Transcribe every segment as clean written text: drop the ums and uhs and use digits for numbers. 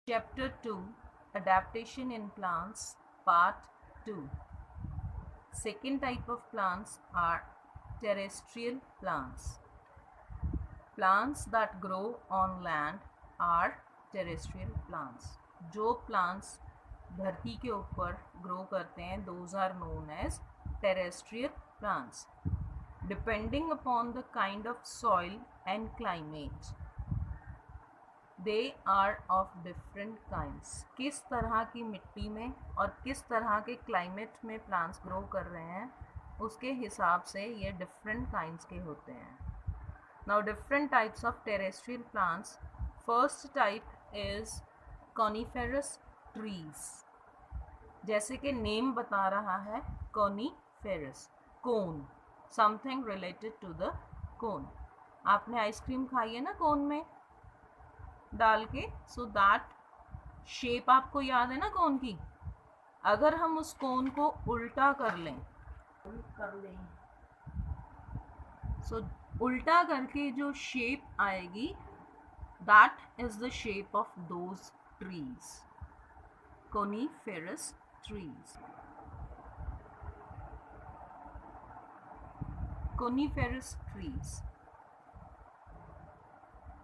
Chapter 2, Adaptation in Plants, Part 2. Second type of plants are terrestrial plants. Plants that grow on land are terrestrial plants. जो plants धरती के ऊपर grow करते हैं, those are known as terrestrial plants. Depending upon the kind of soil and climate, they are of different kinds. किस तरह की मिट्टी में और किस तरह के क्लाइमेट में प्लांट्स ग्रो कर रहे हैं उसके हिसाब से ये डिफरेंट काइंड्स के होते हैं. Now different types of terrestrial plants. First type is coniferous trees. जैसे कि नेम बता रहा है, coniferous, cone, something related to the cone. आपने आइसक्रीम खाई है ना कोन में डाल के, सो दैट शेप आपको याद है ना कोन की. अगर हम उस कोन को उल्टा कर लें सो उल्टा करके जो शेप आएगी, that is the shape of those trees, coniferous trees. Coniferous trees,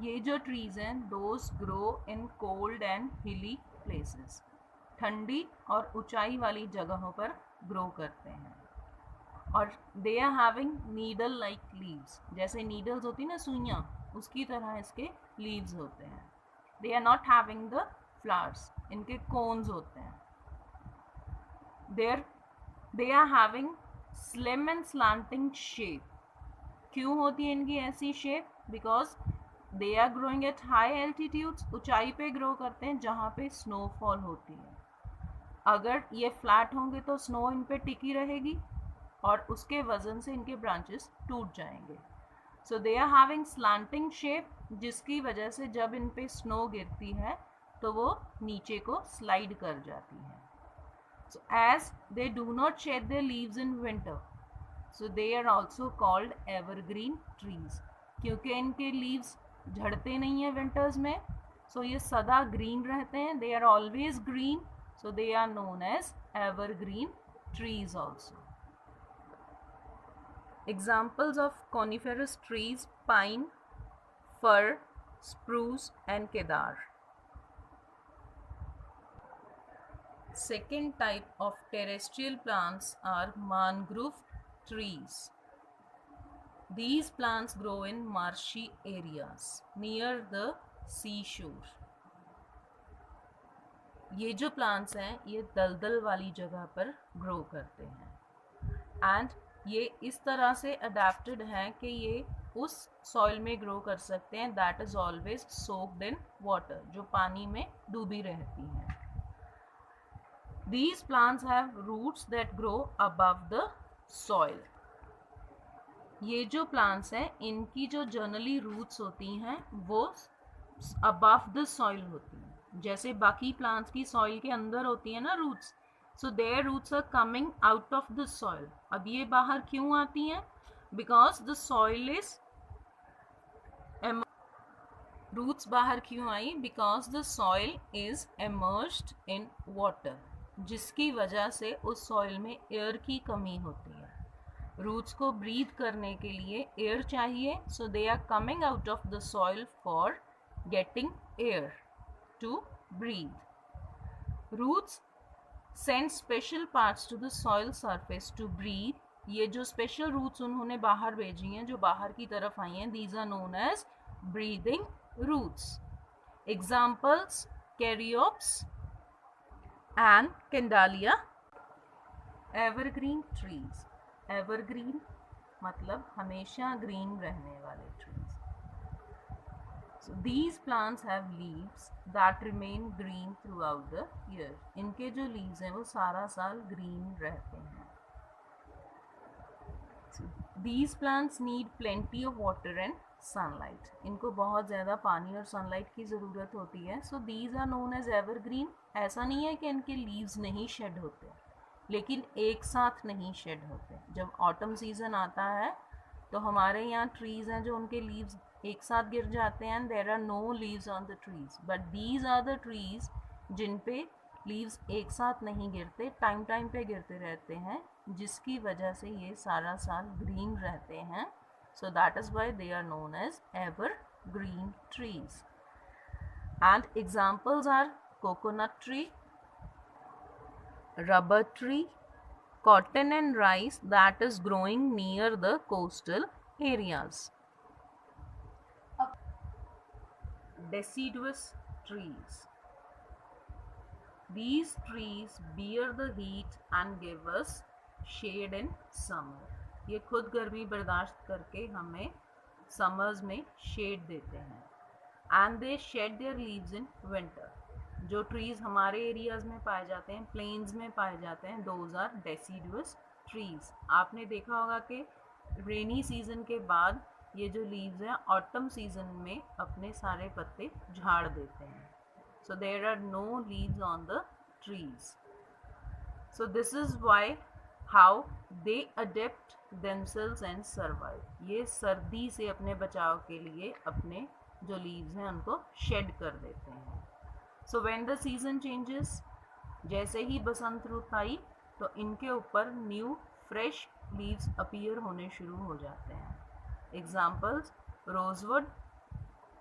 ये जो ट्रीज हैं those grow in cold and हिली प्लेसेस. ठंडी और ऊंचाई वाली जगहों पर ग्रो करते हैं. और they are having needle like leaves. जैसे नीडल्स होती ना, सुइयाँ, उसकी तरह इसके लीव्स होते हैं. They are not having the flowers, इनके कोन्स होते हैं. They are having slim and slanting shape. क्यों होती है इनकी ऐसी shape? Because they are growing at high altitudes. ऊंचाई पे ग्रो करते हैं जहाँ पे स्नोफॉल होती है. अगर ये फ्लैट होंगे तो स्नो इन पे टिकी रहेगी और उसके वजन से इनके ब्रांचेस टूट जाएंगे. So they are having slanting shape, जिसकी वजह से जब इन पे स्नो गिरती है तो वो नीचे को स्लाइड कर जाती है. So as they do not shed their leaves in winter, so they are also called evergreen trees. क्योंकि इनके लीव्स झड़ते नहीं हैं विंटर्स में, सो ये सदा ग्रीन रहते हैं. They are always green, so they are known as evergreen trees also. Examples of coniferous trees: pine, fir, spruce and kedar. Second type of terrestrial plants are mangrove trees. These plants grow in marshy areas near the seashore. ये जो plants हैं ये दलदल वाली जगह पर grow करते हैं. And ये इस तरह से अडेप्टेड हैं कि ये उस सॉइल में ग्रो कर सकते हैं that is always soaked in water, जो पानी में डूबी रहती हैं. These plants have roots that grow above the soil. ये जो प्लांट्स हैं इनकी जो जनरली रूट्स होती हैं वो अबव द सॉइल होती हैं. जैसे बाकी प्लांट्स की सॉइल के अंदर होती है ना roots, so their roots are coming out of the soil. अब ये बाहर क्यों आती हैं? because the soil is roots बाहर क्यों आई? because the soil is immersed in water, जिसकी वजह से उस soil में एयर की कमी होती है. रूट्स को ब्रीथ करने के लिए एयर चाहिए, so they are coming out of the soil for getting air to breathe. Roots send special parts to the soil surface to breathe. ये जो स्पेशल रूट्स उन्होंने बाहर भेजी हैं, जो बाहर की तरफ आई हैं, these are known as breathing roots. Examples: caryopsis and candalia. Evergreen trees. Evergreen मतलब हमेशा ग्रीन रहने वाले trees. So these plants have leaves that remain green throughout the year. इनके जो leaves हैं वो सारा साल green रहते हैं. So these plants need plenty of water and sunlight. इनको बहुत ज़्यादा पानी और sunlight की ज़रूरत होती है. So these are known as evergreen. ऐसा नहीं है कि इनके leaves नहीं shed होते, लेकिन एक साथ नहीं shed होते. जब autumn season आता है तो हमारे यहाँ trees हैं जो उनके leaves एक साथ गिर जाते हैं, and there are no leaves on the trees, but these are the trees जिन पे लीव्स एक साथ नहीं गिरते, टाइम टाइम पे गिरते रहते हैं, जिसकी वजह से ये सारा साल ग्रीन रहते हैं. So that is why they are known as ever green trees. And examples are coconut tree, rubber tree, cotton and rice that is growing near the coastal areas. Deciduous trees. These trees bear the heat and give us shade in summer. ये खुद गर्मी बर्दाश्त करके हमें summers में shade देते हैं. And they shed their leaves in winter. जो ट्रीज हमारे एरियाज में पाए जाते हैं, प्लेन्स में पाए जाते हैं, दोज आर डेसिडुअस ट्रीज. आपने देखा होगा कि रेनी सीजन के बाद ये जो लीव्स हैं ऑटम सीजन में अपने सारे पत्ते झाड़ देते हैं. So there are no leaves on the trees. So this is why how they adapt themselves and survive. ये सर्दी से अपने बचाव के लिए अपने जो लीव्स हैं उनको शेड कर देते हैं. So when the season changes, जैसे ही बसंत रुत आई तो इनके ऊपर न्यू फ्रेश लीव्स अपीयर होने शुरू हो जाते हैं. Examples rosewood,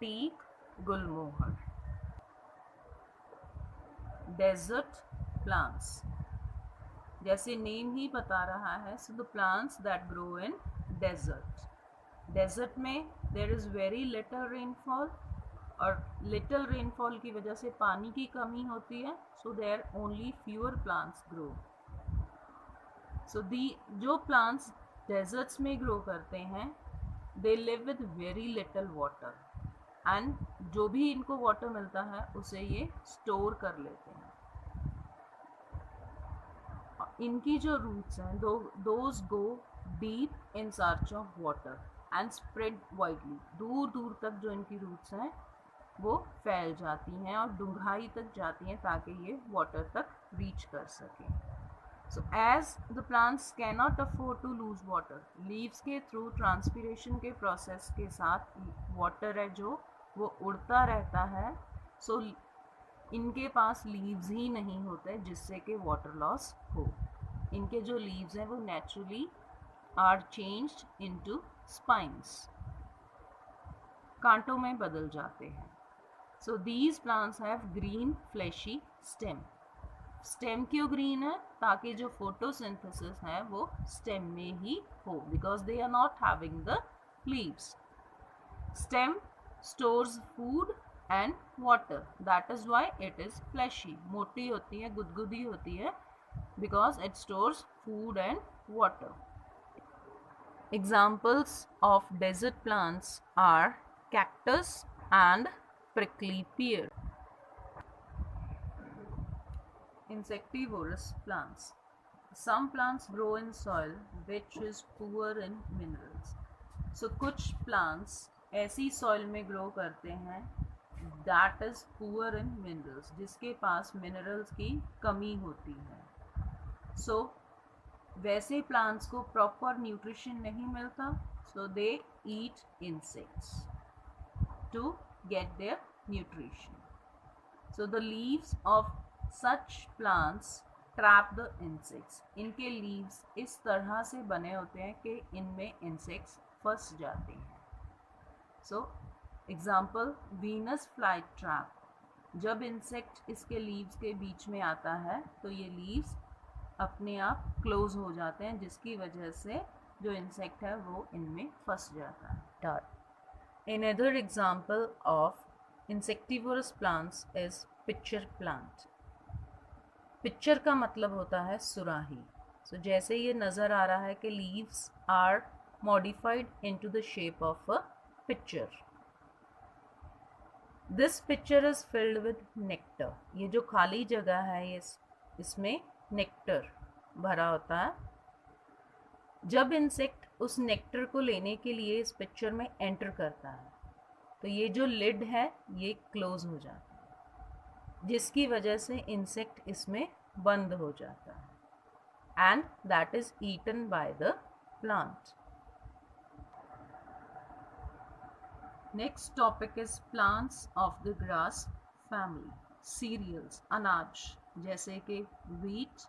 teak, gulmohar. Desert plants, जैसे नेम ही बता रहा है, so the plants that grow in desert. Desert में there is very little rainfall, और लिटल रेनफॉल की वजह से पानी की कमी होती है. So there only fewer plants grow. So the जो प्लांट्स डेजर्ट्स में ग्रो करते हैं, they live with very little water, and जो भी इनको वाटर मिलता है उसे ये स्टोर कर लेते हैं. इनकी जो रूट्स हैं those go deep in search of water and spread widely. दूर दूर तक जो इनकी रूट्स हैं वो फैल जाती हैं और डूंघाई तक जाती हैं ताकि ये वाटर तक रीच कर सकें. So as the plants can not afford to lose water, leaves के थ्रू ट्रांसपीरेशन के प्रोसेस के साथ वाटर है जो वो उड़ता रहता है. सो इनके पास लीव्स ही नहीं होते जिससे कि वाटर लॉस हो. इनके जो लीव्स हैं वो naturally are changed into spines, कांटों में बदल जाते हैं. So these plants have green fleshy stem. Stem क्यों ग्रीन है? ताकि जो फोटोसिंथेसिस है वो स्टेम में ही हो, because they are not having the leaves. Stem stores food and water, that is why it is fleshy. मोटी होती है, गुदगुदी होती है, because it stores food and water. Examples of desert plants are cactus and prickly pear. Insectivorous plants. Some plants grow in soil which is poor in minerals. So कुछ plants ऐसी soil में grow करते हैं that is poor in minerals, जिसके पास minerals की कमी होती है. So वैसे प्लांट्स को प्रॉपर न्यूट्रिशन नहीं मिलता, so they eat insects to get their nutrition. So the leaves of such plants trap the insects. इनके लीव्स इस तरह से बने होते हैं कि इनमें इंसेक्ट्स फंस जाते हैं. So example Venus fly trap. जब इंसेक्ट इसके लीव्स के बीच में आता है तो ये लीव्स अपने आप क्लोज हो जाते हैं, जिसकी वजह से जो इंसेक्ट है वो इनमें फंस जाता है. Another example of insectivorous plants is pitcher plant. Picture का मतलब होता है सुराही. सो जैसे ये नज़र आ रहा है कि leaves are modified into the shape of a pitcher. This pitcher is filled with nectar. ये जो खाली जगह है ये इसमें नेक्टर भरा होता है. जब इंसेक्ट उस नेक्टर को लेने के लिए इस पिक्चर में एंटर करता है तो ये जो लिड है ये क्लोज हो जाता है, जिसकी वजह से इंसेक्ट इसमें बंद हो जाता है, and that is eaten by the plant. Next topic is plants of the grass family. Cereals, अनाज जैसे कि व्हीट,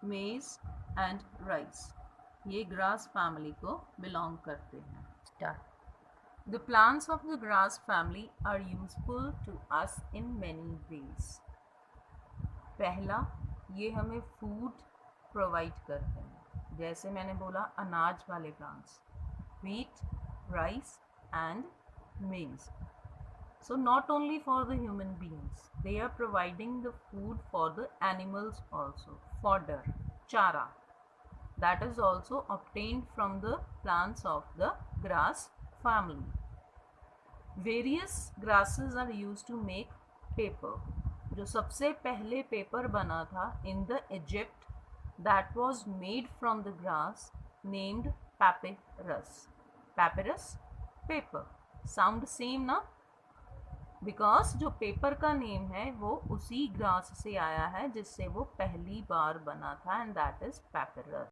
मेज एंड राइस, ये ग्रास फैमिली को बिलोंग करते हैं. Start. The plants of the grass family are useful to us in many ways. पहला, ये हमें फूड प्रोवाइड करते हैं. जैसे मैंने बोला अनाज वाले plants, wheat, rice and maize. So not only for the human beings, they are providing the food for the animals also. Fodder, chara, that is also obtained from the plants of the grass family. Various grasses are used to make paper. जो सबसे पहले paper बना था in the Egypt, that was made from the grass named papyrus. Papyrus, paper. Sound same ना? Because जो paper का name है वो उसी ग्रास से आया है जिससे वो पहली बार बना था, and that is papyrus.